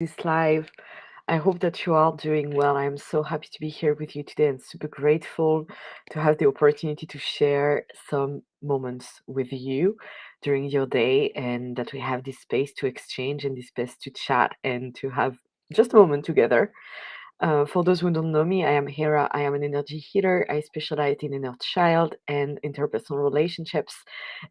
this live. I hope that you are doing well. I'm so happy to be here with you today and super grateful to have the opportunity to share some moments with you during your day and that we have this space to exchange and this space to chat and to have just a moment together. For those who don't know me, I am Hera. I am an energy healer. I specialize in inner child and interpersonal relationships.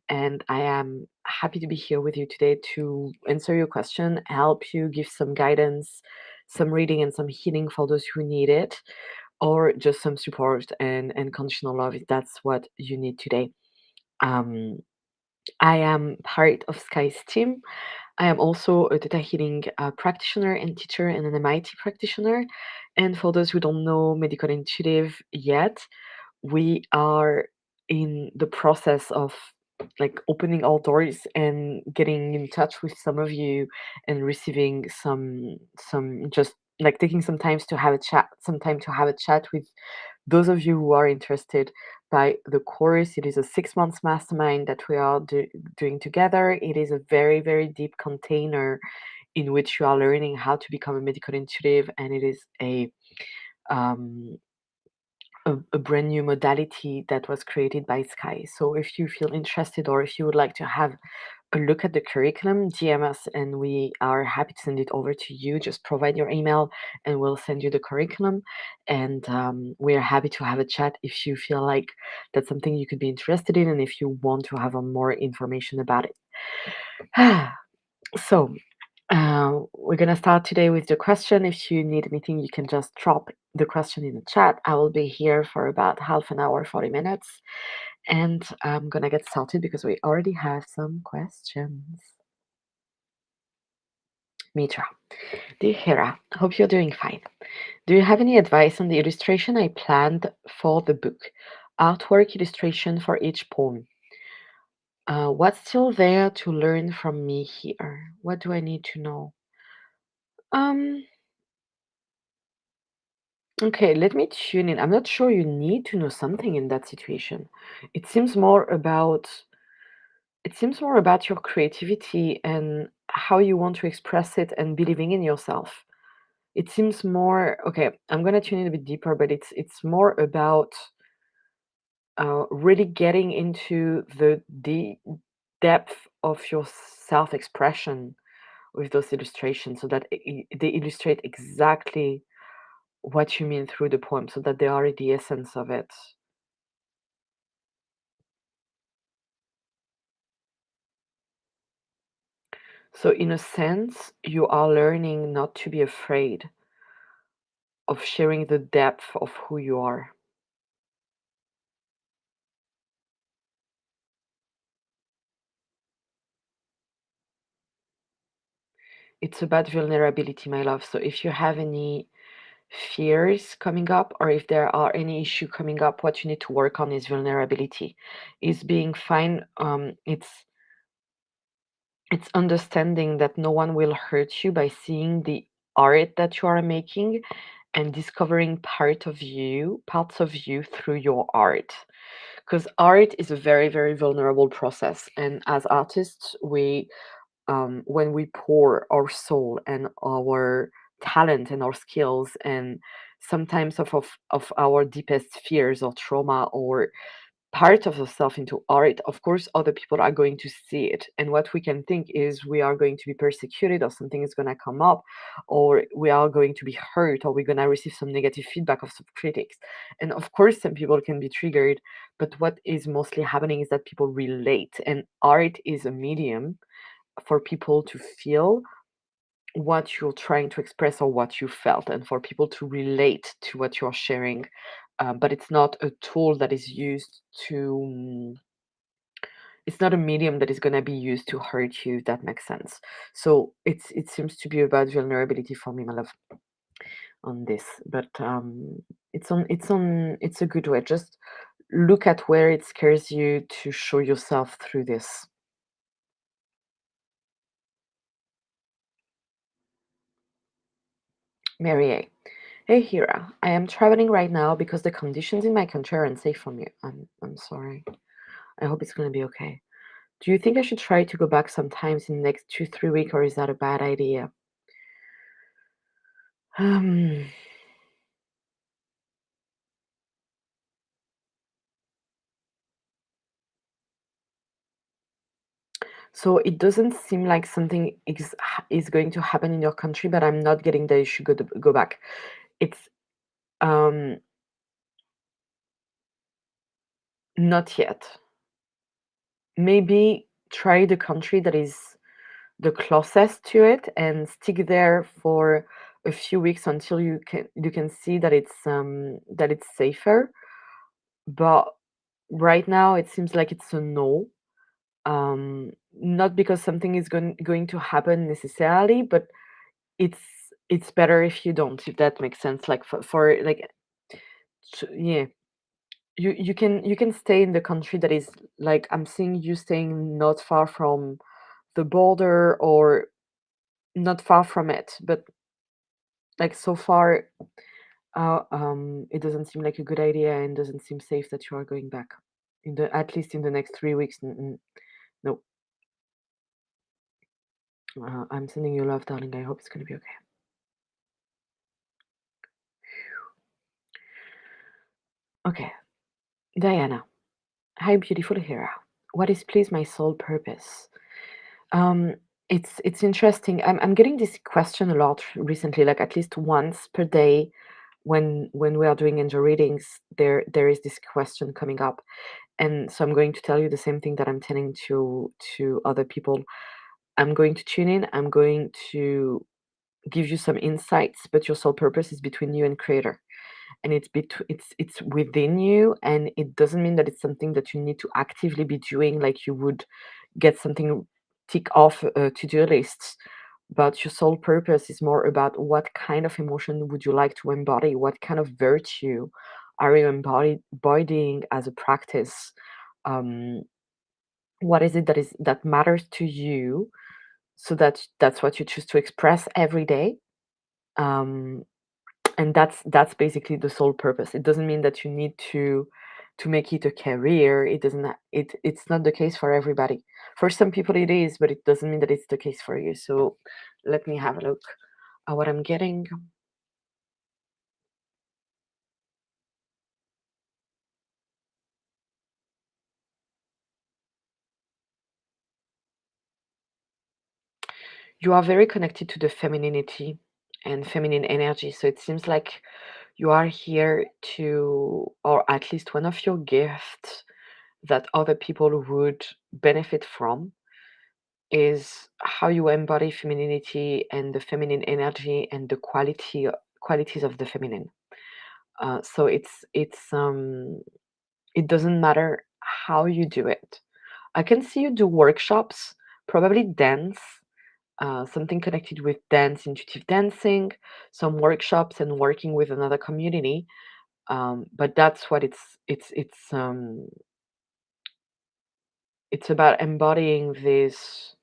And I am happy to be here with you today to answer your question, help you, give some guidance, some reading, and some healing for those who need it, or just some support and unconditional love if that's what you need today. Um, I am part of Sky's team. I am also a Theta Healing practitioner and teacher and an MIT practitioner. And for those who don't know Medical Intuitive yet, we are in the process of like opening all doors and getting in touch with some of you and receiving some just like taking some time to have a chat with those of you who are interested by the course. It is a 6 months mastermind that we are doing together. It is a very, very deep container in which you are learning how to become a medical intuitive, and it is um, a brand new modality that was created by Sky. So if you feel interested or if you would like to have a look at the curriculum, DM us and we are happy to send it over to you. Just provide your email and we'll send you the curriculum. And we're happy to have a chat if you feel like that's something you could be interested in and if you want to have more information about it. So, we're going to start today with the question. If you need anything, you can just drop the question in the chat. I will be here for about half an hour, 40 minutes. And I'm going to get started because we already have some questions. Mitra. Dear Hera, hope you're doing fine. Do you have any advice on the illustration I planned for the book? Artwork illustration for each poem. What's still there to learn from me here? What do I need to know? Um, Okay, let me tune in. I'm not sure you need to know something in that situation. It seems more about your creativity and how you want to express it and believing in yourself. It seems more okay. I'm gonna tune in a bit deeper, but it's more about really getting into the depth of your self-expression with those illustrations, so that they illustrate exactly what you mean through the poem, so that they are the essence of it. So, in a sense, you are learning not to be afraid of sharing the depth of who you are. It's about vulnerability, my love. So, if you have any fears coming up, or if there are any issue coming up, what you need to work on is vulnerability. Is being fine. It's understanding that no one will hurt you by seeing the art that you are making and discovering parts of you through your art. Because art is a very, very vulnerable process. And as artists, when we pour our soul and our talent and our skills and sometimes of our deepest fears or trauma or part of yourself into art, of course, other people are going to see it. And what we can think is we are going to be persecuted, or something is going to come up, or we are going to be hurt, or we're going to receive some negative feedback of some critics. And of course, some people can be triggered, but what is mostly happening is that people relate. And art is a medium for people to feel what you're trying to express or what you felt, and for people to relate to what you're sharing. But it's not a tool that is used to, it's not a medium that is going to be used to hurt you, if that makes sense. So it seems to be about vulnerability for me, my love, on this. But it's a good way. Just look at where it scares you to show yourself through this. Mary A. Hey Hira, I am traveling right now because the conditions in my country are unsafe for me. I'm sorry. I hope it's gonna be okay. Do you think I should try to go back sometimes in the next 2, 3 weeks, or is that a bad idea? Um, so it doesn't seem like something is going to happen in your country, but I'm not getting that you should go back. It's um, not yet. Maybe try the country that is the closest to it and stick there for a few weeks until you can see that it's safer. But right now it seems like it's a no. Not because something is going to happen necessarily, but it's it's better if you don't, if that makes sense. Like for like yeah, you can stay in the country that is like I'm seeing you staying not far from the border or not far from it, but like so far it doesn't seem like a good idea and doesn't seem safe that you are going back in the at least in the next 3 weeks. No. I'm sending you love, darling. I hope it's gonna be okay. Okay, Diana. Hi, beautiful Hera. What is please my soul purpose? Um, it's interesting. I'm getting this question a lot recently, like at least once per day when we are doing angel readings, there is this question coming up. And so I'm going to tell you the same thing that I'm telling to other people. I'm going to tune in, I'm going to give you some insights, but your soul purpose is between you and creator. And it's within you, and it doesn't mean that it's something that you need to actively be doing like you would get something tick off a to-do list. But your soul purpose is more about what kind of emotion would you like to embody, what kind of virtue are you embodying as a practice. um, what is it that matters to you, so that's what you choose to express every day. um, and that's basically the sole purpose. It doesn't mean that you need to make it a career. It doesn't it's not the case for everybody. For some people it is, but it doesn't mean that it's the case for you. So let me have a look at what I'm getting. You are very connected to the femininity and feminine energy, so it seems like you are here to, or at least one of your gifts that other people would benefit from is how you embody femininity and the feminine energy and the qualities of the feminine. So it doesn't matter how you do it. I can see you do workshops, probably dance, something connected with dance, intuitive dancing, some workshops and working with another community. But that's what it's about embodying these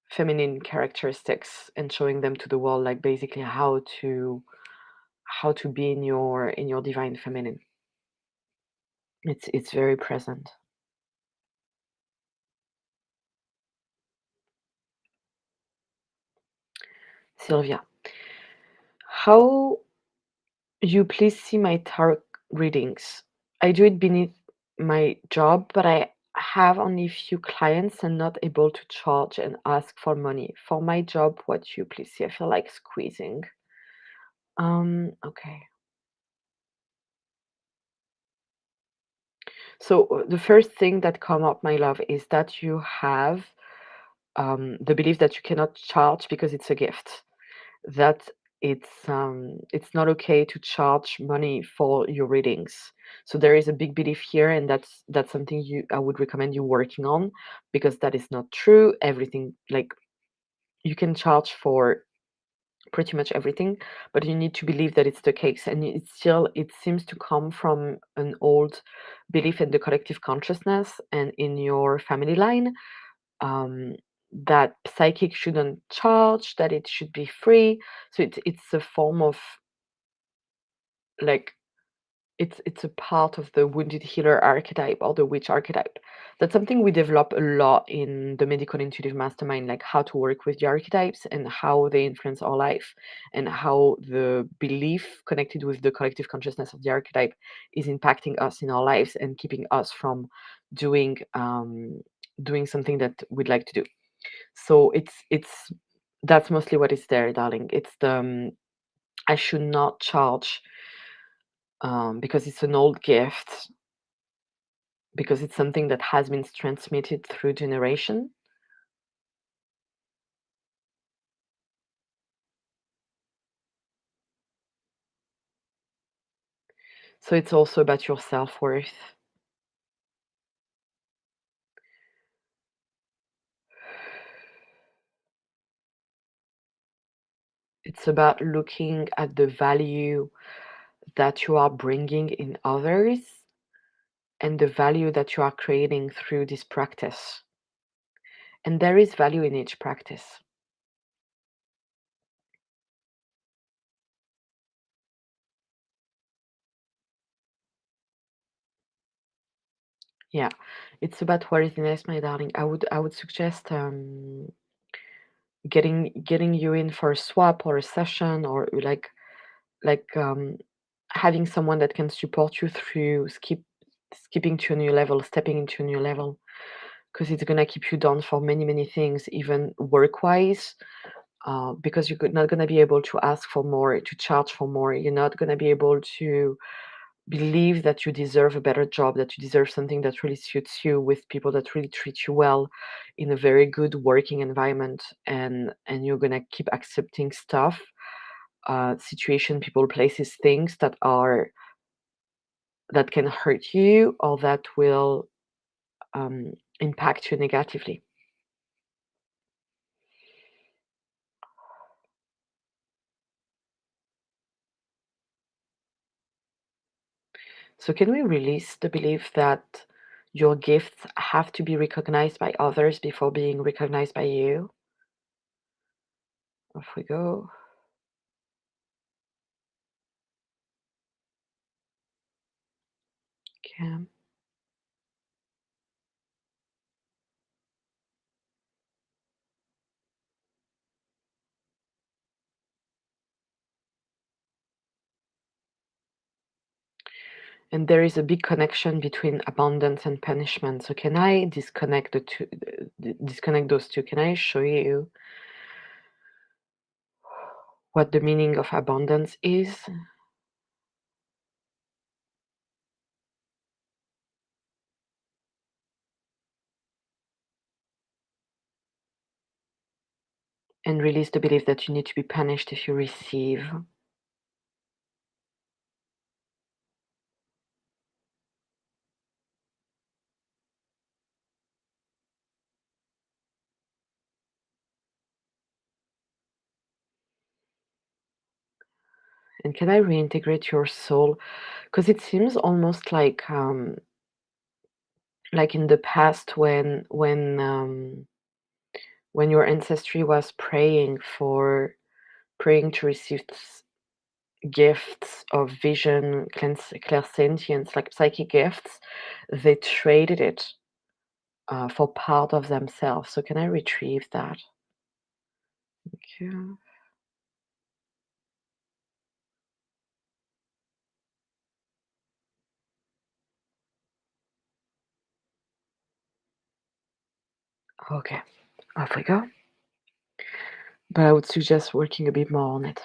feminine characteristics and showing them to the world, like basically how to be in your divine feminine. It's very present. Sylvia, how you please see my tarot readings? I do it beneath my job, but I have only a few clients and not able to charge and ask for money. For my job, what you please see? I feel like squeezing. Okay. So the first thing that come up, my love, is that you have the belief that you cannot charge because it's a gift. That it's not okay to charge money for your readings. So there is a big belief here, and that's something you I would recommend you working on, because that is not true. Everything, like, you can charge for pretty much everything, but you need to believe that it's the case. And it seems to come from an old belief in the collective consciousness and in your family line, um, that psychic shouldn't charge, that it should be free. So it's a form of, like, it's a part of the wounded healer archetype or the witch archetype. That's something we develop a lot in the medical intuitive mastermind, like how to work with the archetypes and how they influence our life, and how the belief connected with the collective consciousness of the archetype is impacting us in our lives and keeping us from doing doing something that we'd like to do. So it's that's mostly what is there, darling. It's the I should not charge because it's an old gift, because it's something that has been transmitted through generation. So it's also about your self-worth. It's about looking at the value that you are bringing in others and the value that you are creating through this practice. And there is value in each practice. Yeah, it's about worthiness, my darling. I would suggest getting you in for a swap or a session, or like having someone that can support you through skipping to a new level, stepping into a new level, because it's gonna keep you down for many, many things, even work-wise, because you're not gonna be able to ask for more, to charge for more. You're not gonna be able to believe that you deserve a better job, that you deserve something that really suits you, with people that really treat you well in a very good working environment, and you're gonna keep accepting stuff, situation, people, places, things that can hurt you or that will impact you negatively. So, can we release the belief that your gifts have to be recognized by others before being recognized by you? Off we go. Okay. And there is a big connection between abundance and punishment. So, can I disconnect the two, disconnect those two? Can I show you what the meaning of abundance is, and release the belief that you need to be punished if you receive? And can I reintegrate your soul? Because it seems almost like in the past, when your ancestry was praying to receive gifts of vision, clairsentience, like psychic gifts, they traded it for part of themselves. So can I retrieve that? Thank you. Okay, off we go. But I would suggest working a bit more on it.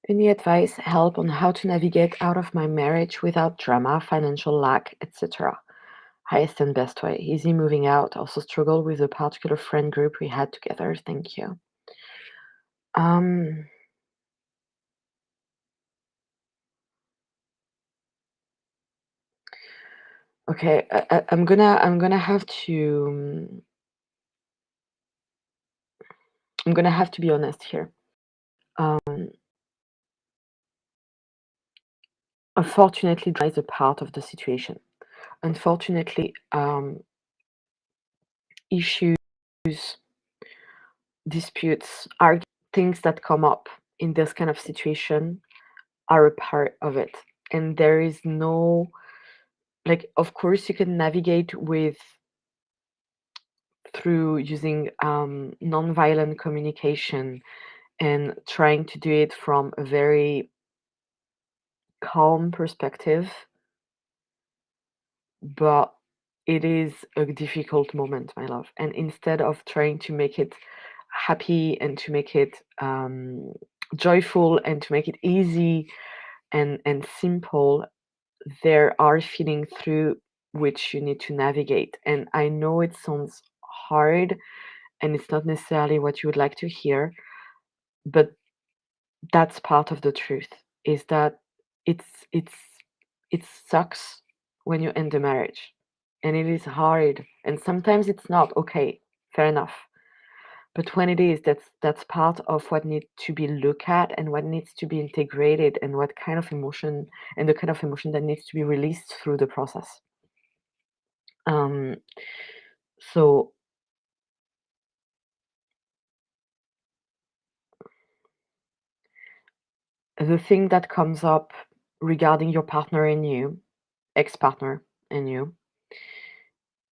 Any advice, help on how to navigate out of my marriage without drama, financial lack, etc.? Highest and best way. Easy moving out. Also struggle with the particular friend group we had together. Thank you. Um, okay, I'm gonna have to I'm gonna have to be honest here. Um, Unfortunately, drama is a part of the situation. Unfortunately, issues disputes, things that come up in this kind of situation are a part of it. And there is no, like, of course, you can navigate with through using nonviolent communication and trying to do it from a very calm perspective, but it is a difficult moment, my love. And instead of trying to make it happy and to make it joyful and to make it easy and simple, there are feelings through which you need to navigate. And I know it sounds hard and it's not necessarily what you would like to hear, but that's part of the truth, is that it's it's it sucks when you end a marriage, and it is hard, and sometimes it's not okay, fair enough. But when it is, that's part of what needs to be looked at and what needs to be integrated and what kind of emotion and the kind of emotion that needs to be released through the process. um so the thing that comes up regarding your partner and you, ex-partner and you,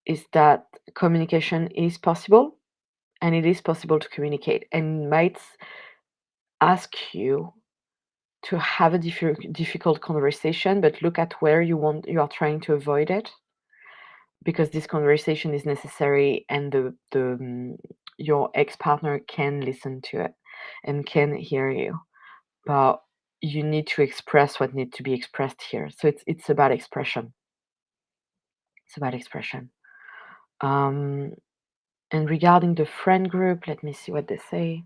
is that communication is possible, and it is possible to communicate, and might ask you to have a difficult conversation, but look at where you are trying to avoid it, because this conversation is necessary, and your ex-partner can listen to it and can hear you, but you need to express what needs to be expressed here. So it's about expression. It's about expression. um and regarding the friend group, let me see what they say.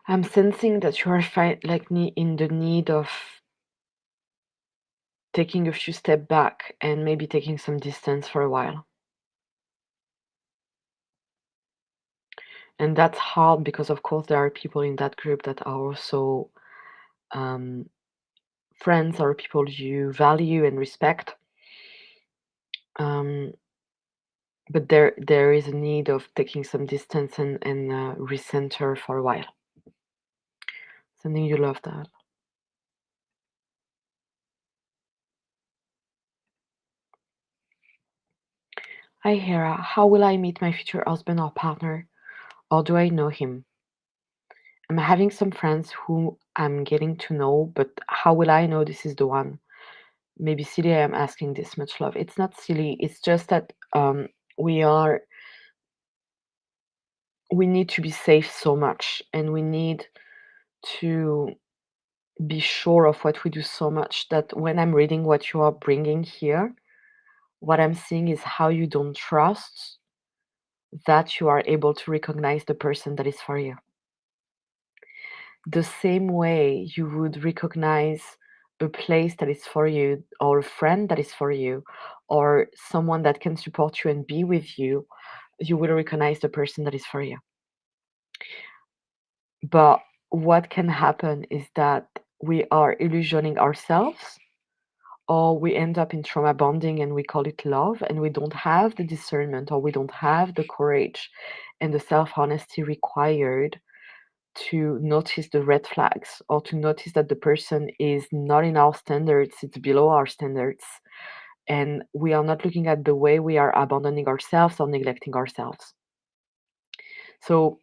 I'm sensing that you are in the need of taking a few steps back and maybe taking some distance for a while. And that's hard because, of course, there are people in that group that are also um, friends or people you value and respect. Um, but there is a need of taking some distance and recenter for a while. Something you love that. Hi, Hera. How will I meet my future husband or partner? Or do I know him? I'm having some friends who I'm getting to know, but how will I know this is the one? Maybe silly I am asking this much, love. It's not silly. It's just that we are we need to be safe so much, and we need to be sure of what we do so much, that when I'm reading what you are bringing here, what I'm seeing is how you don't trust that you are able to recognize the person that is for you. The same way you would recognize a place that is for you, or a friend that is for you, or someone that can support you and be with you, you will recognize the person that is for you. But what can happen is that we are illusioning ourselves, or we end up in trauma bonding and we call it love, and we don't have the discernment, or we don't have the courage and the self honesty required to notice the red flags, or to notice that the person is not in our standards, it's below our standards, and we are not looking at the way we are abandoning ourselves or neglecting ourselves. So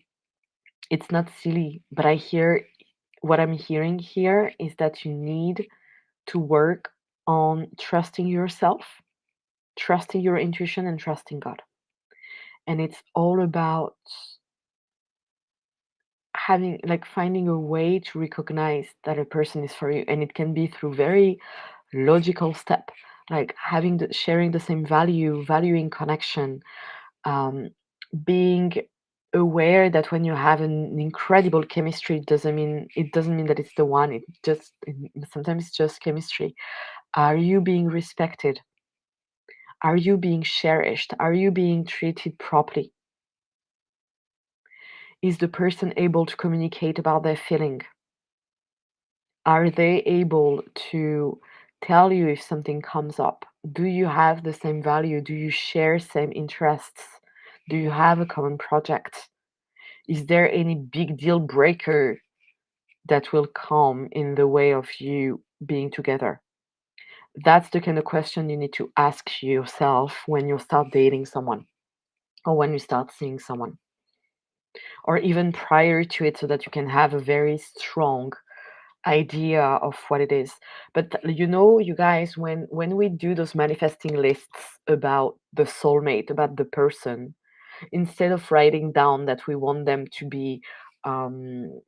it's not silly, but what I'm hearing here is that you need to work on trusting yourself, trusting your intuition, and trusting God. And it's all about finding a way to recognize that a person is for you, and it can be through very logical step, like sharing the same valuing connection, um, being aware that when you have an incredible chemistry, it doesn't mean that it's the one. Sometimes it's just chemistry. Are you being respected? Are you being cherished? Are you being treated properly? Is the person able to communicate about their feeling? Are they able to tell you if something comes up? Do you have the same value? Do you share same interests? Do you have a common project? Is there any big deal breaker that will come in the way of you being together? That's the kind of question you need to ask yourself when you start dating someone or when you start seeing someone, or even prior to it, so that you can have a very strong idea of what it is. But you guys, when we do those manifesting lists about the soulmate, about the person, instead of writing down that we want them to be um,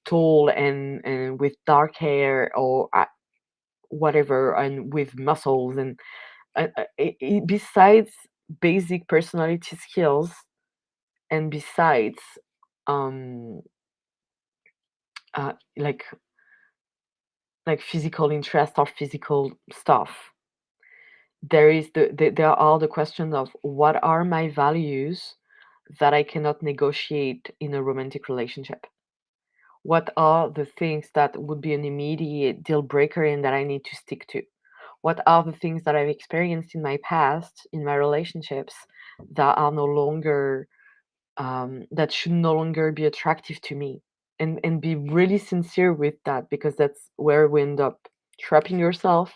tall and with dark hair, or whatever, and with muscles, and besides basic personality skills, and besides um, like physical interest or physical stuff, there are the questions of what are my values that I cannot negotiate in a romantic relationship. What are the things that would be an immediate deal breaker and that I need to stick to? What are the things that I've experienced in my past, in my relationships, that are no longer, that should no longer be attractive to me? And be really sincere with that, because that's where we end up trapping yourself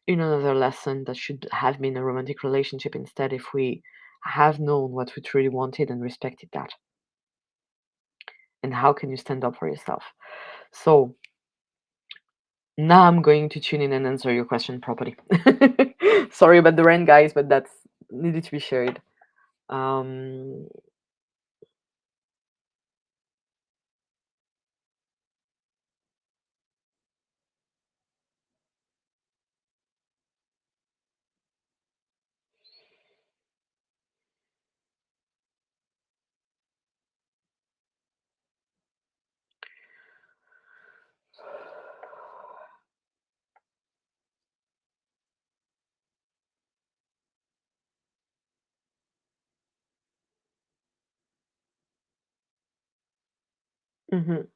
in another lesson that should have been a romantic relationship instead, if we have known what we truly wanted and respected that. And how can you stand up for yourself? So now I'm going to tune in and answer your question properly. Sorry about the rant, guys, but that's needed to be shared. Um, mhm.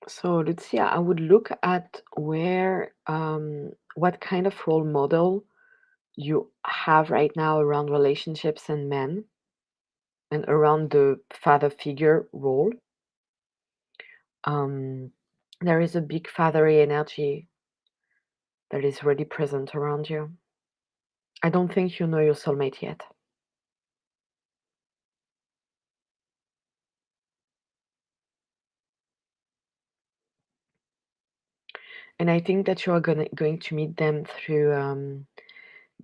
So let's see. I would look at what kind of role model you have right now around relationships and men, and around the father figure role. Um, there is a big fatherly energy that is really present around you. I don't think you know your soulmate yet. And I think that you are going to meet them through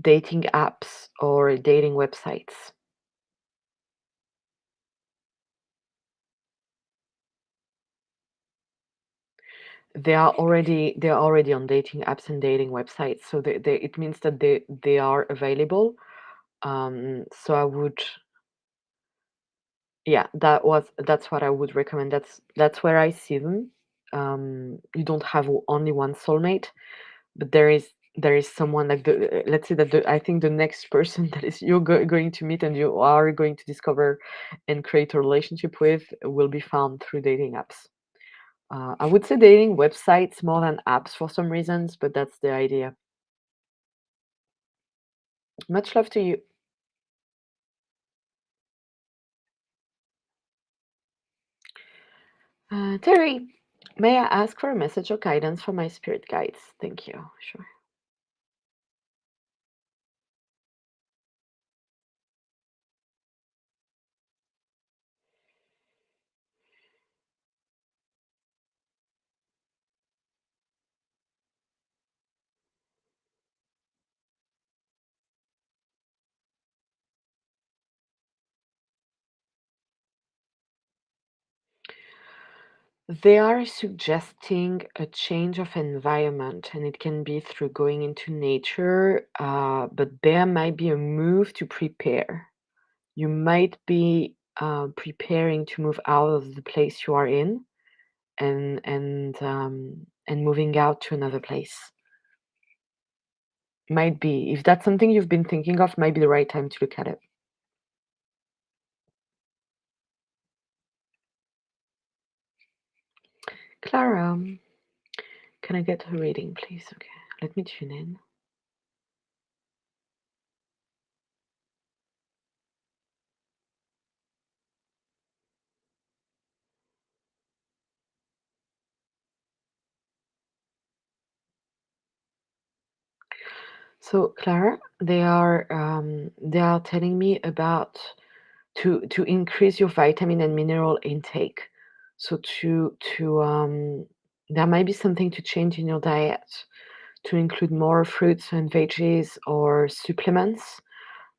dating apps or dating websites. They are already on dating apps and dating websites, so it means that they are available. So I would, yeah, that's what I would recommend. That's where I see them. You don't have only one soulmate, but there is someone, like, let's say that I think the next person that is you're going to meet and you are going to discover and create a relationship with will be found through dating apps. I would say dating websites more than apps for some reasons, but that's the idea. Much love to you. Terry, may I ask for a message or guidance for my spirit guides? Thank you. Sure. They are suggesting a change of environment, and it can be through going into nature, but there might be a move to prepare. you might be preparing to move out of the place you are in and moving out to another place. Might be. If that's something you've been thinking of, might be the right time to look at it. Clara, can I get a reading, please? Okay, let me tune in. So, Clara, they are telling me about to increase your vitamin and mineral intake. So there might be something to change in your diet to include more fruits and veggies or supplements.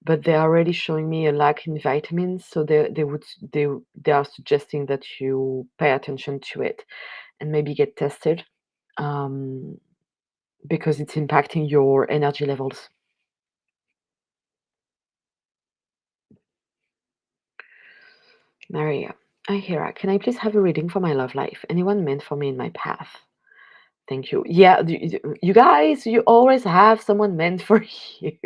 But they're already showing me a lack in vitamins, so they are suggesting that you pay attention to it and maybe get tested, um, because it's impacting your energy levels. Maria, hi Hera, can I please have a reading for my love life? Anyone meant for me in my path? Thank you. Yeah, you guys, you always have someone meant for you.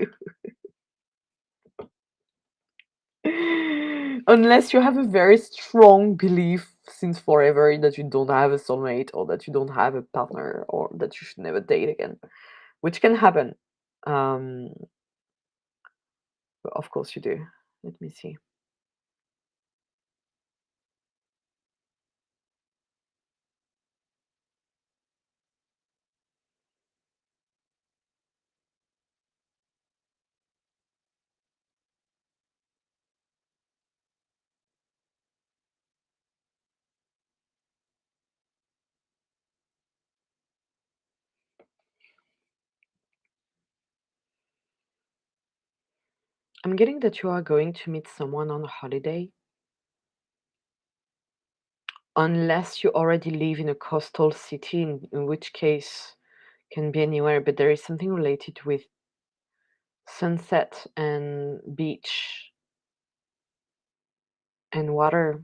Unless you have a very strong belief since forever that you don't have a soulmate or that you don't have a partner or that you should never date again, which can happen. Um, but of course you do. Let me see. I'm getting that you are going to meet someone on a holiday, unless you already live in a coastal city, in which case can be anywhere, but there is something related with sunset and beach and water.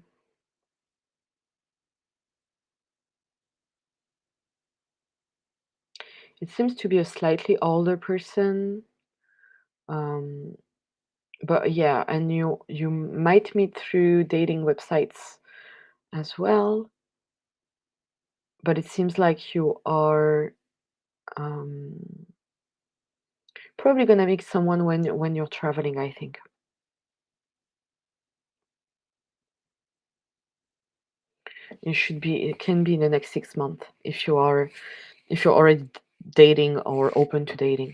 It seems to be a slightly older person. Um, but yeah, and you might meet through dating websites as well. But it seems like you are um, probably gonna meet someone when you're traveling, I think. It can be in the next 6 months if you're already dating or open to dating.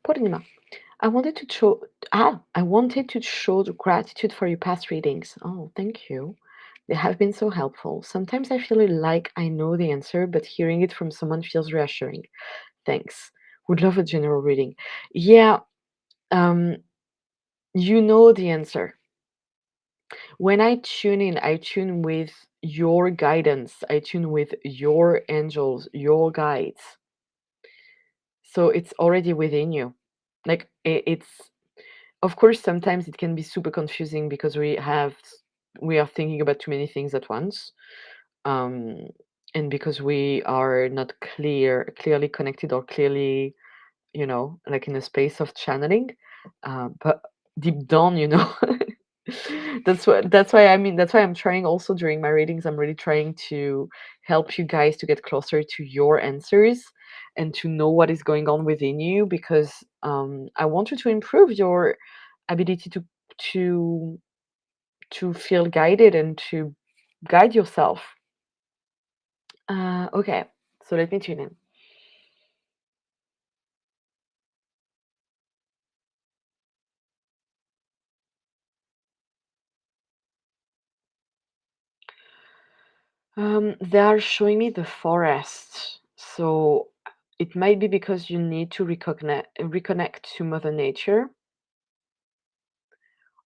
Purnima, I wanted to show the gratitude for your past readings. Oh, thank you. They have been so helpful. Sometimes I feel like I know the answer, but hearing it from someone feels reassuring. Thanks. Would love a general reading. Yeah, um, you know the answer. When I tune in, I tune with your guidance. I tune with your angels, your guides. So it's already within you. Like it's Of course, sometimes it can be super confusing because we are thinking about too many things at once, um, and because we are not clearly connected or clearly, like in a space of channeling. But deep down, that's why I'm trying also during my readings. I'm really trying to help you guys to get closer to your answers and to know what is going on within you because I want you to improve your ability to to feel guided and to guide yourself. Okay, so let me tune in. They are showing me the forest, so it might be because you need to reconnect to Mother Nature,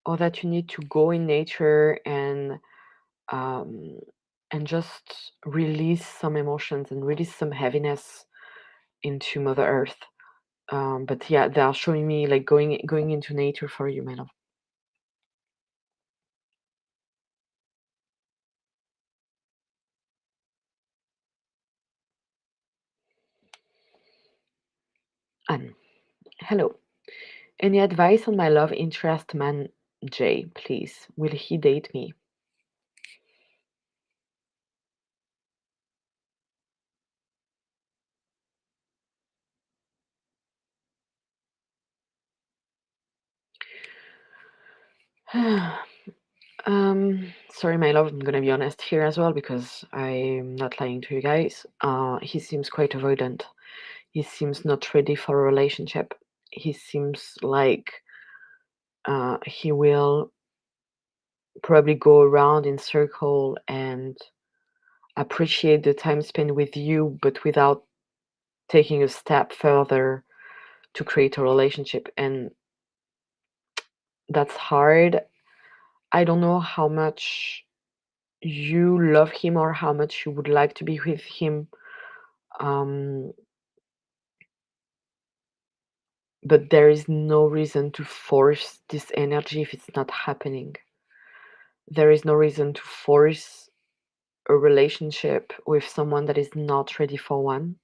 or that you need to go in nature um, and just release some emotions and release some heaviness into Mother Earth. But yeah, they are showing me like going into nature for you, my love. Anne, hello. Any advice on my love interest man Jay, please? Will he date me? Sorry, my love, I'm gonna be honest here as well because I'm not lying to you guys. He seems quite avoidant. He seems not ready for a relationship. He seems like he will probably go around in circle and appreciate the time spent with you, but without taking a step further to create a relationship. And that's hard. I don't know how much you love him or how much you would like to be with him. Um, but there is no reason to force this energy if it's not happening. There is no reason to force a relationship with someone that is not ready for one,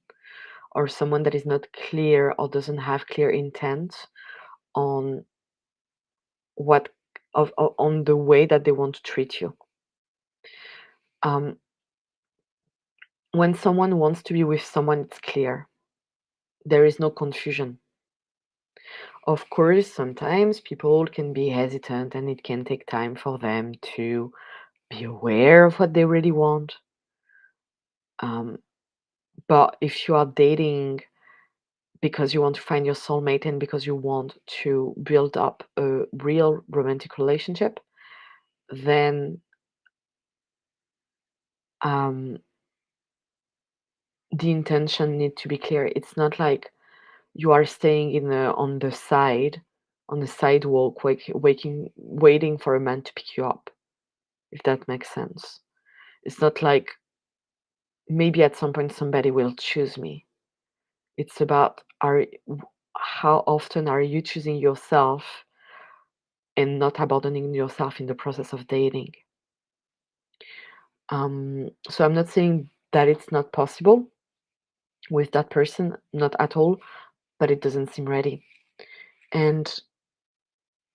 or someone that is not clear or doesn't have clear intent on what on the way that they want to treat you. Um, when someone wants to be with someone, it's clear. There is no confusion. Of course, sometimes people can be hesitant and it can take time for them to be aware of what they really want. Um, but if you are dating because you want to find your soulmate and because you want to build up a real romantic relationship, then um, the intention need to be clear. It's not like you are staying in on the sidewalk, waiting for a man to pick you up, if that makes sense. It's not like maybe at some point somebody will choose me. It's about how often are you choosing yourself and not abandoning yourself in the process of dating. So I'm not saying that it's not possible with that person, not at all, but it doesn't seem ready. And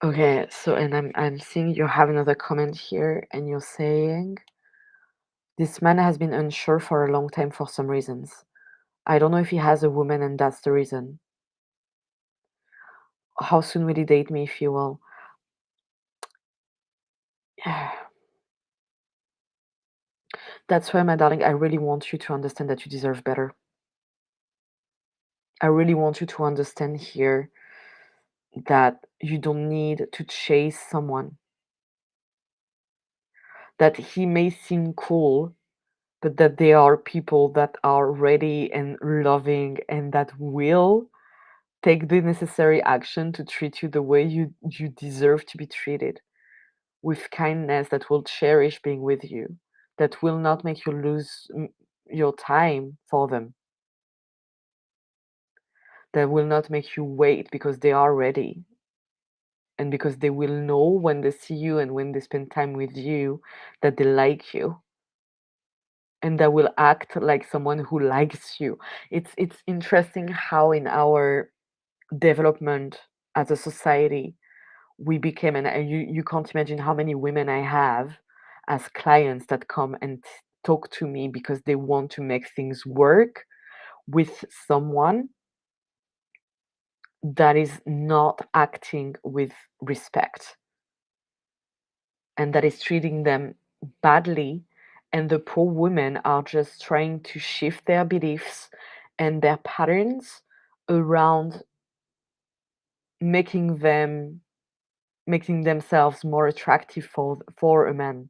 okay, so and I'm seeing you have another comment here, and you're saying this man has been unsure for a long time for some reasons. I don't know if he has a woman and that's the reason. How soon will he date me if he will? That's why, my darling, I really want you to understand that you deserve better. I really want you to understand here that you don't need to chase someone, that he may seem cool, but that there are people that are ready and loving and that will take the necessary action to treat you the way you deserve to be treated, with kindness, that will cherish being with you, that will not make you lose your time for them, that will not make you wait because they are ready and because they will know when they see you and when they spend time with you that they like you and that will act like someone who likes you. It's interesting how in our development as a society we became, and you can't imagine how many women I have as clients that come and talk to me because they want to make things work with someone that is not acting with respect and that is treating them badly, and the poor women are just trying to shift their beliefs and their patterns around making them making themselves more attractive for a man.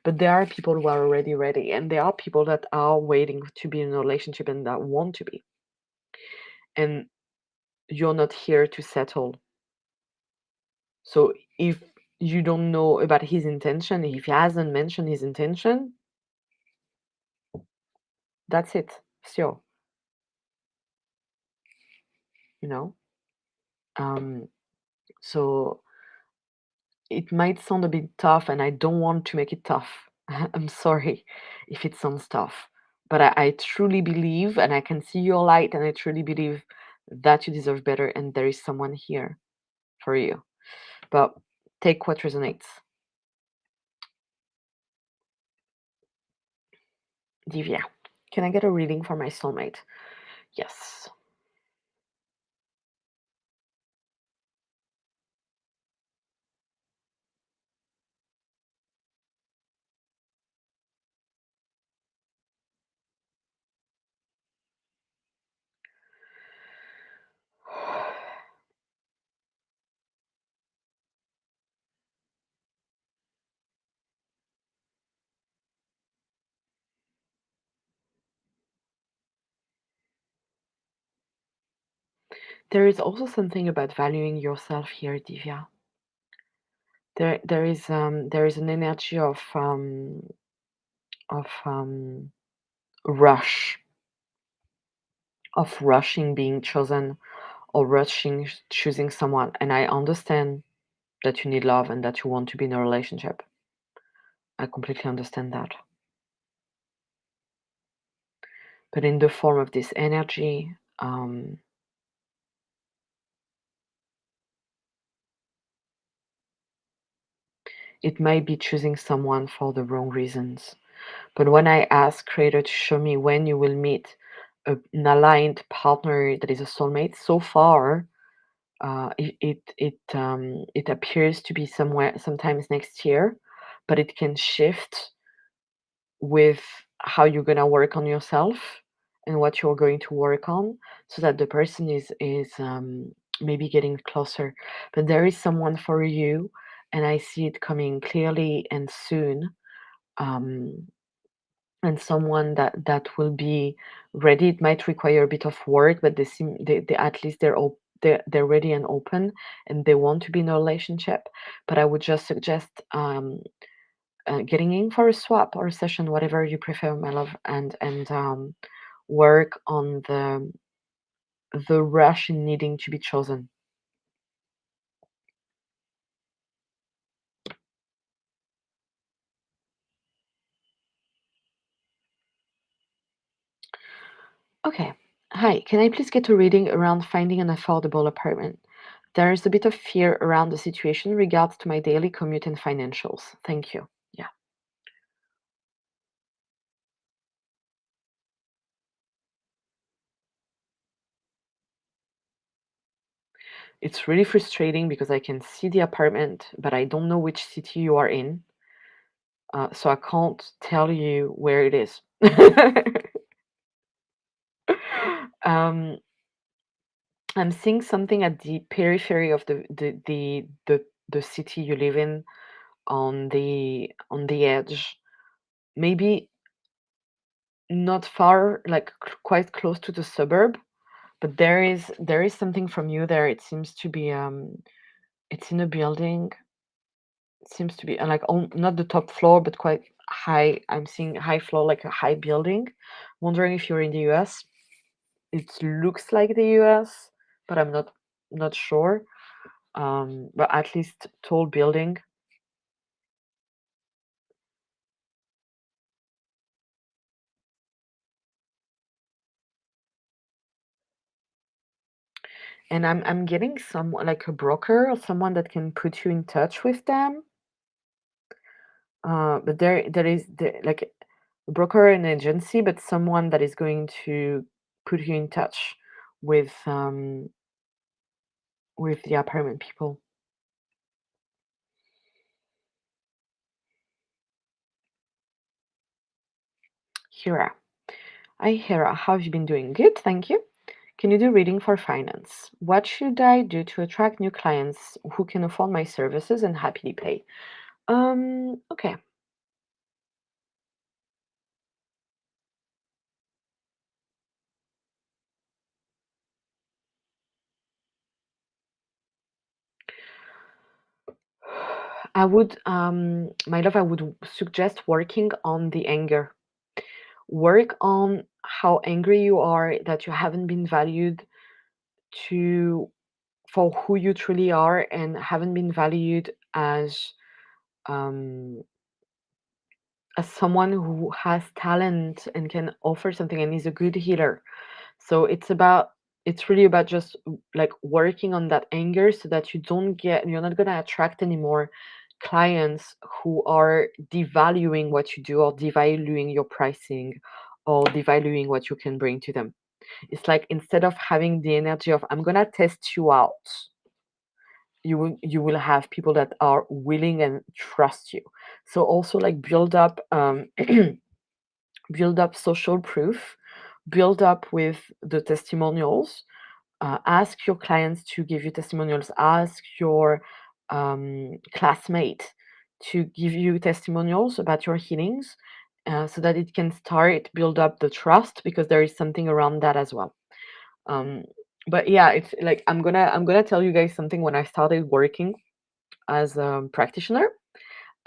But there are people who are already ready, and there are people that are waiting to be in a relationship and that want to be. And you're not here to settle. So if you don't know about his intention, if he hasn't mentioned his intention, that's it. So you know? Um, so it might sound a bit tough, and I don't want to make it tough. I'm sorry if it sounds tough, but I truly believe, and I can see your light, and I truly believe that you deserve better, and there is someone here for you. But take what resonates. Divya, can I get a reading for my soulmate? Yes. There is also something about valuing yourself here, Divya. There is an energy of rush, of rushing being chosen, or rushing choosing someone. And I understand that you need love and that you want to be in a relationship. I completely understand that. But in the form of this energy, it might be choosing someone for the wrong reasons. But when I ask Creator to show me when you will meet an aligned partner that is a soulmate, so far it appears to be somewhere sometimes next year, but it can shift with how you're gonna work on yourself and what you're going to work on, so that the person is maybe getting closer. But there is someone for you, and I see it coming clearly and soon. Um, and someone that will be ready. It might require a bit of work, but they at least they're ready and open, and they want to be in a relationship. But I would just suggest getting in for a swap or a session, whatever you prefer, my love, and work on the rush in needing to be chosen. Okay. Hi, can I please get a reading around finding an affordable apartment? There is a bit of fear around the situation regards to my daily commute and financials. Thank you. Yeah. It's really frustrating because I can see the apartment, but I don't know which city you are in. So I can't tell you where it is. um, I'm seeing something at the periphery of the city you live in, on the edge. Maybe not far, like quite close to the suburb, but there is something from you there. It seems to be it's in a building. It seems to be like on not the top floor, but quite high. I'm seeing high floor, like a high building. Wondering if you're in the US. It looks like the US, but I'm not sure. But at least tall building. And I'm getting someone like a broker or someone that can put you in touch with them. But there like a broker and agency, but someone that is going to put you in touch with the apartment people. Hera. Hi Hera, how have you been doing? Good, thank you. Can you do reading for finance? What should I do to attract new clients who can afford my services and happily pay? Okay. My love, I would suggest working on the anger. Work on how angry you are that you haven't been valued to for who you truly are and haven't been valued um, as someone who has talent and can offer something and is a good healer. So it's really about just like working on that anger so that you're not gonna attract anymore clients who are devaluing what you do or devaluing your pricing or devaluing what you can bring to them. It's like instead of having the energy of I'm gonna test you out, you will have people that are willing and trust you. So also like build up social proof, build up with the testimonials. Ask your clients to give you testimonials. Ask your classmate to give you testimonials about your healings, so that it can start build up the trust because there is something around that as well. Um, but yeah, it's like I'm gonna tell you guys something. When I started working as a practitioner,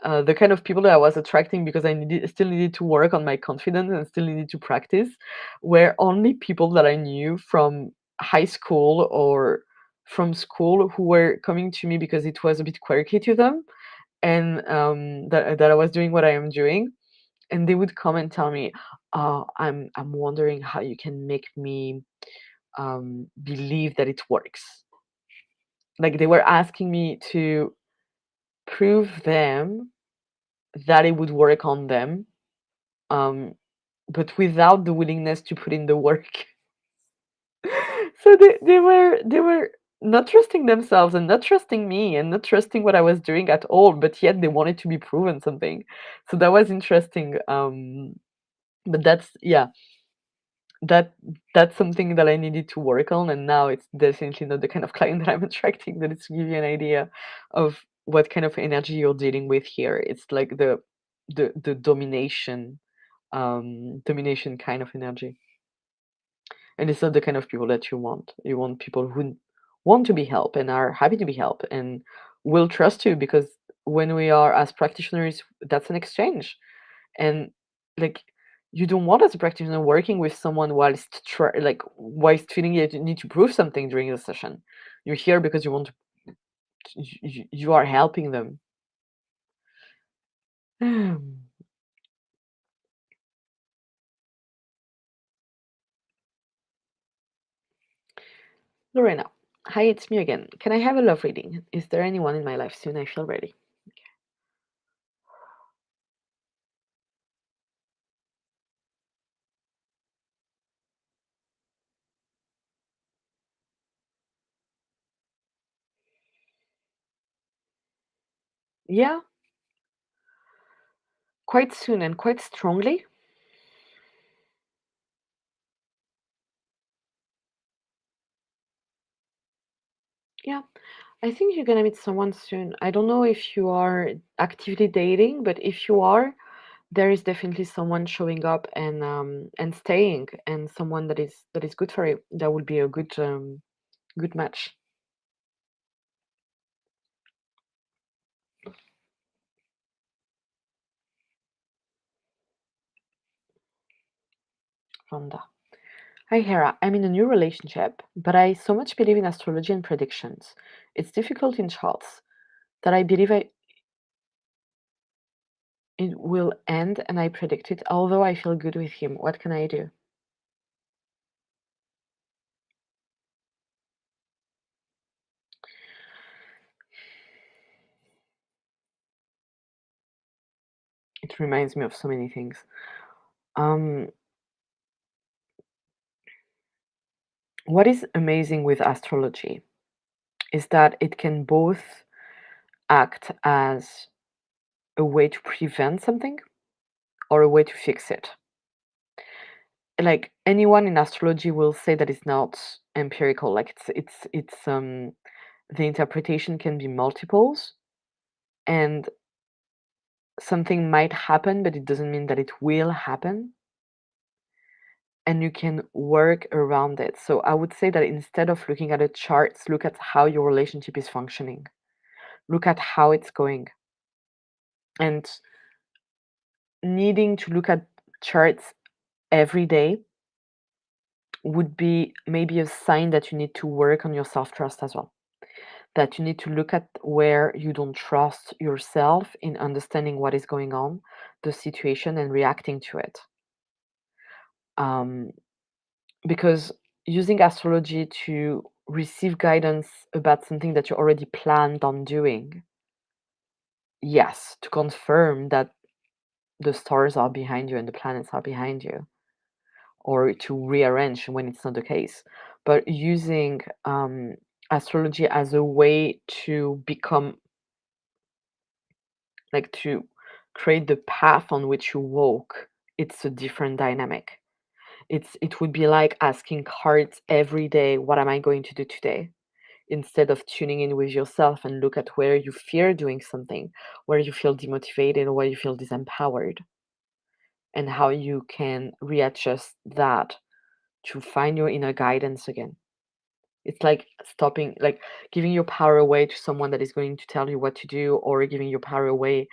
the kind of people that I was attracting because still needed to work on my confidence and still needed to practice were only people that I knew from high school or from school who were coming to me because it was a bit quirky to them and that I was doing what I am doing. And they would come and tell me, I'm wondering how you can make me believe that it works. Like they were asking me to prove them that it would work on them, um, but without the willingness to put in the work. So they were not trusting themselves and not trusting me and not trusting what I was doing at all, but yet they wanted to be proven something. So that was interesting. But that that's something that I needed to work on, and now it's definitely not the kind of client that I'm attracting. That is to give you an idea of what kind of energy you're dealing with here. It's like the domination kind of energy, and it's not the kind of people that you want. You want people who want to be helped and are happy to be helped and will trust you, because when we are as practitioners, that's an exchange. And like you don't want as a practitioner working with someone whilst feeling that you need to prove something during the session. You're here because you want to you are helping them. Lorena, hi, it's me again. Can I have a love reading? Is there anyone in my life soon? I feel ready. Yeah, quite soon and quite strongly. Yeah, I think you're gonna meet someone soon. I don't know if you are actively dating, but if you are, there is definitely someone showing up and staying, and someone that is good for you. That would be a good match. Rhonda. Hi Hera, I'm in a new relationship, but I so much believe in astrology and predictions. It's difficult in charts that I believe it will end and I predict it, although I feel good with him. What can I do? It reminds me of so many things. Um, what is amazing with astrology is that it can both act as a way to prevent something or a way to fix it. Like anyone in astrology will say that it's not empirical. Like it's the interpretation can be multiples, and something might happen, but it doesn't mean that it will happen, and you can work around it. So I would say that instead of looking at a charts, look at how your relationship is functioning. Look at how it's going. And needing to look at charts every day would be maybe a sign that you need to work on your self-trust as well. That you need to look at where you don't trust yourself in understanding what is going on, the situation, and reacting to it. Um, because using astrology to receive guidance about something that you already planned on doing, yes, to confirm that the stars are behind you and the planets are behind you, or to rearrange when it's not the case. But using astrology as a way to become, like, to create the path on which you walk, it's a different dynamic. It would be like asking cards every day, what am I going to do today? Instead of tuning in with yourself and look at where you fear doing something, where you feel demotivated, or where you feel disempowered, and how you can readjust that to find your inner guidance again. It's like stopping, like giving your power away to someone that is going to tell you what to do, or giving your power away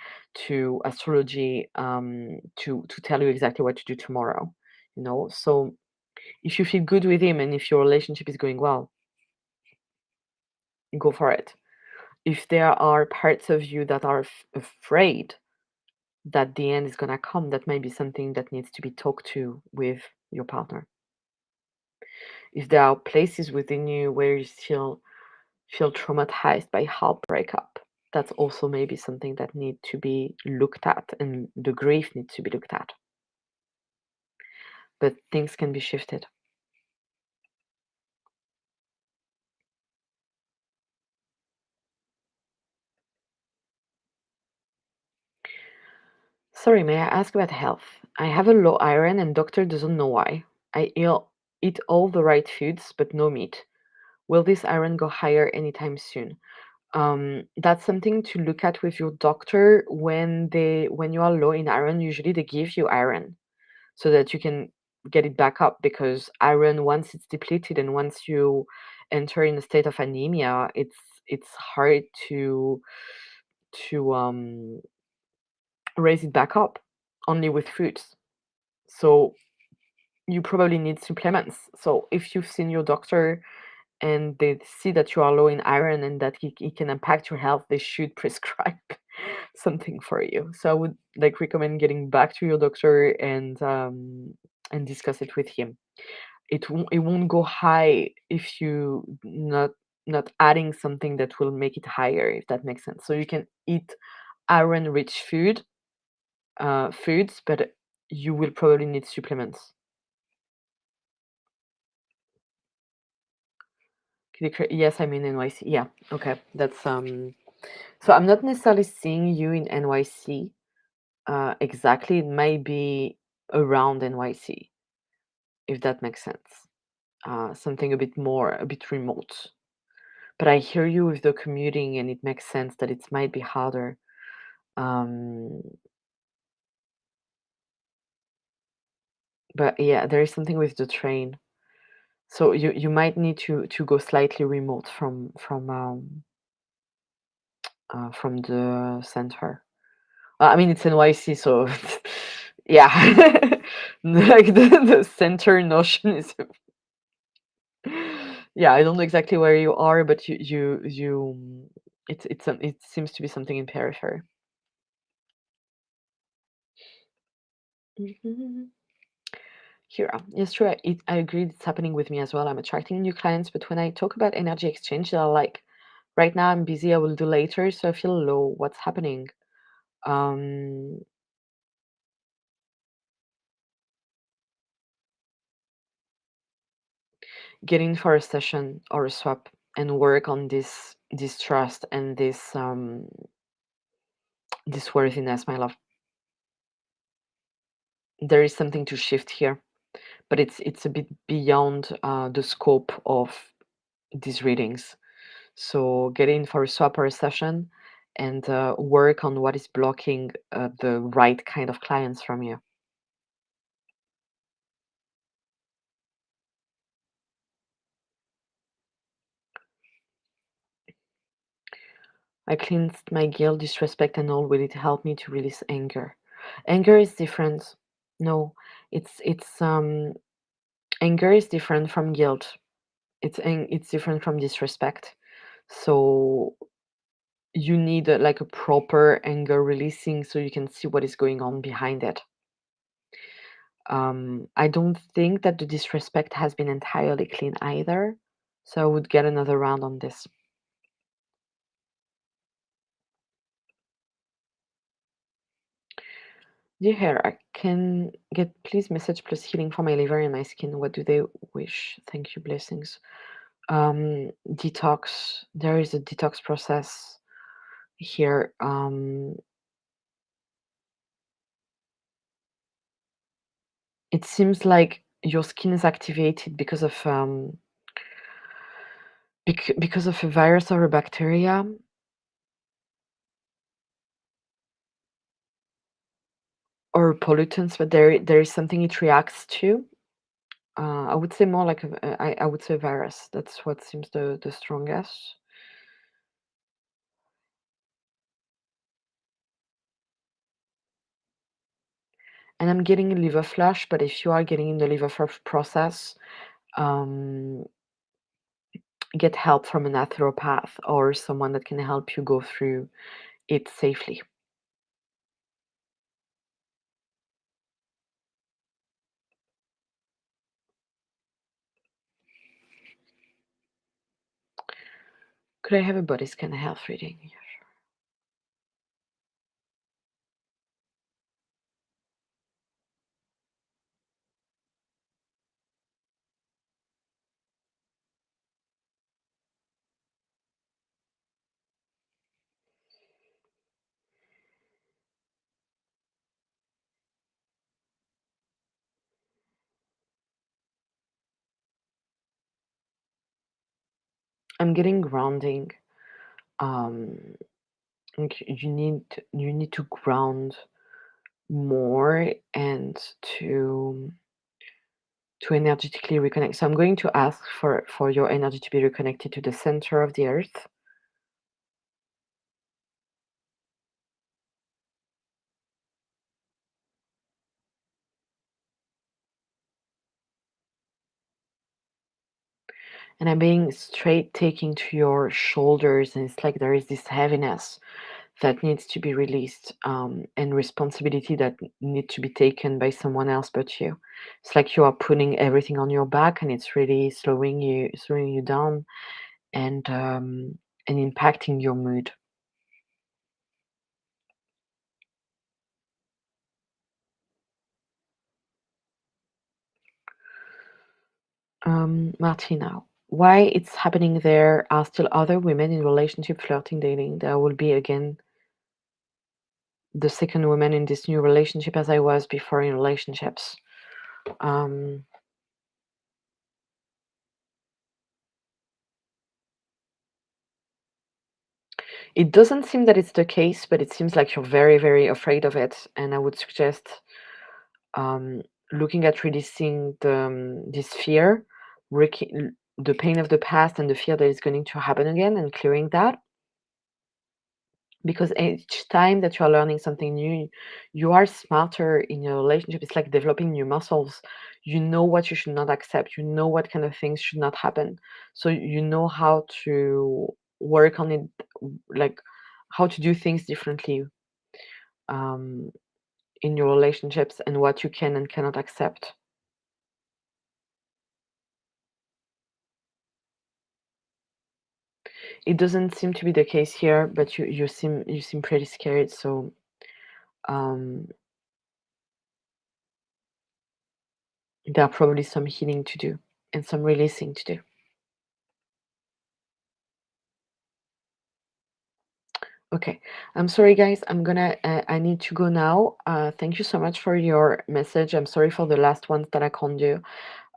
to astrology, to tell you exactly what to do tomorrow. So if you feel good with him and if your relationship is going well, go for it. If there are parts of you that are afraid that the end is gonna come, that might be something that needs to be talked to with your partner. If there are places within you where you still feel traumatized by heartbreakup, that's also maybe something that need to be looked at, and the grief needs to be looked at. But things can be shifted. Sorry, may I ask about health? I have a low iron and doctor doesn't know why. Eat all the right foods but no meat. Will this iron go higher anytime soon? That's something to look at with your doctor. When you are low in iron, usually they give you iron so that you can get it back up, because iron, once it's depleted and once you enter in a state of anemia, it's hard to raise it back up only with foods. So you probably need supplements. So if you've seen your doctor and they see that you are low in iron and that it can impact your health, they should prescribe something for you. So I would like recommend getting back to your doctor and discuss it with him. It won't go high if you not adding something that will make it higher, if that makes sense. So you can eat iron rich foods, but you will probably need supplements. Yes, I'm in NYC. Yeah, okay. That's So I'm not necessarily seeing you in NYC. Exactly, it might be around NYC, if that makes sense. Something a bit remote. But I hear you with the commuting, and it makes sense that it might be harder. Um, but yeah, there is something with the train. So you might need to go slightly remote from the center. I mean, it's NYC, so yeah, like the center notion is. Yeah, I don't know exactly where you are, but it seems to be something in periphery. Mhm. Hera, yes, true. I agree. It's happening with me as well. I'm attracting new clients, but when I talk about energy exchange, they're like, right now I'm busy. I will do later, so I feel low. What's happening? Um, get in for a session or a swap and work on this trust and this worthiness, my love. There is something to shift here, but it's a bit beyond the scope of these readings. So get in for a swap or a session and work on what is blocking the right kind of clients from you. I cleansed my guilt, disrespect, and all. Will it help me to release anger? Anger is different. No, it's Anger is different from guilt. It's different from disrespect. So you need like a proper anger releasing so you can see what is going on behind it. I don't think that the disrespect has been entirely clean either. So I would get another round on this. Dear Hera, can get please message plus healing for my liver and my skin. What do they wish? Thank you, blessings. Detox. There is a detox process here. It seems like your skin is activated because of a virus or a bacteria or pollutants, but there is something it reacts to. I would say more like I would say virus. That's what seems the strongest. And I'm getting a liver flash, but if you are getting in the liver process, um, get help from a naturopath or someone that can help you go through it safely. Could I have a body scan health reading? Yeah, sure. I'm getting grounding. Um, like you need to ground more and to energetically reconnect. So I'm going to ask for your energy to be reconnected to the center of the earth. And I'm being straight taking to your shoulders, and it's like there is this heaviness that needs to be released, and responsibility that need to be taken by someone else but you. It's like you are putting everything on your back, and it's really slowing you down and impacting your mood. Martina, why it's happening there are still other women in relationship, flirting, dating. There will be again the second woman in this new relationship as I was before in relationships. Um, it doesn't seem that it's the case, but it seems like you're very, very afraid of it. And I would suggest um, looking at releasing this fear, the pain of the past and the fear that is going to happen again, and clearing that. Because each time that you're learning something new, you are smarter in your relationship. It's like developing new muscles. You know what you should not accept. You know what kind of things should not happen. So you know how to work on it, like how to do things differently um, in your relationships and what you can and cannot accept. It doesn't seem to be the case here, but you seem pretty scared. So um, there are probably some healing to do and some releasing to do. Okay, I'm sorry, guys. I need to go now. Thank you so much for your message. I'm sorry for the last ones that I can't do.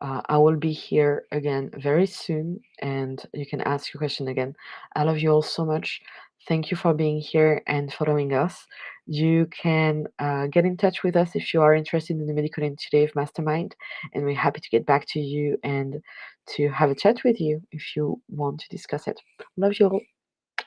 I will be here again very soon, and you can ask your question again. I love you all so much. Thank you for being here and following us. You can get in touch with us if you are interested in the Medical Intuitive Mastermind, and we're happy to get back to you and to have a chat with you if you want to discuss it. Love you all.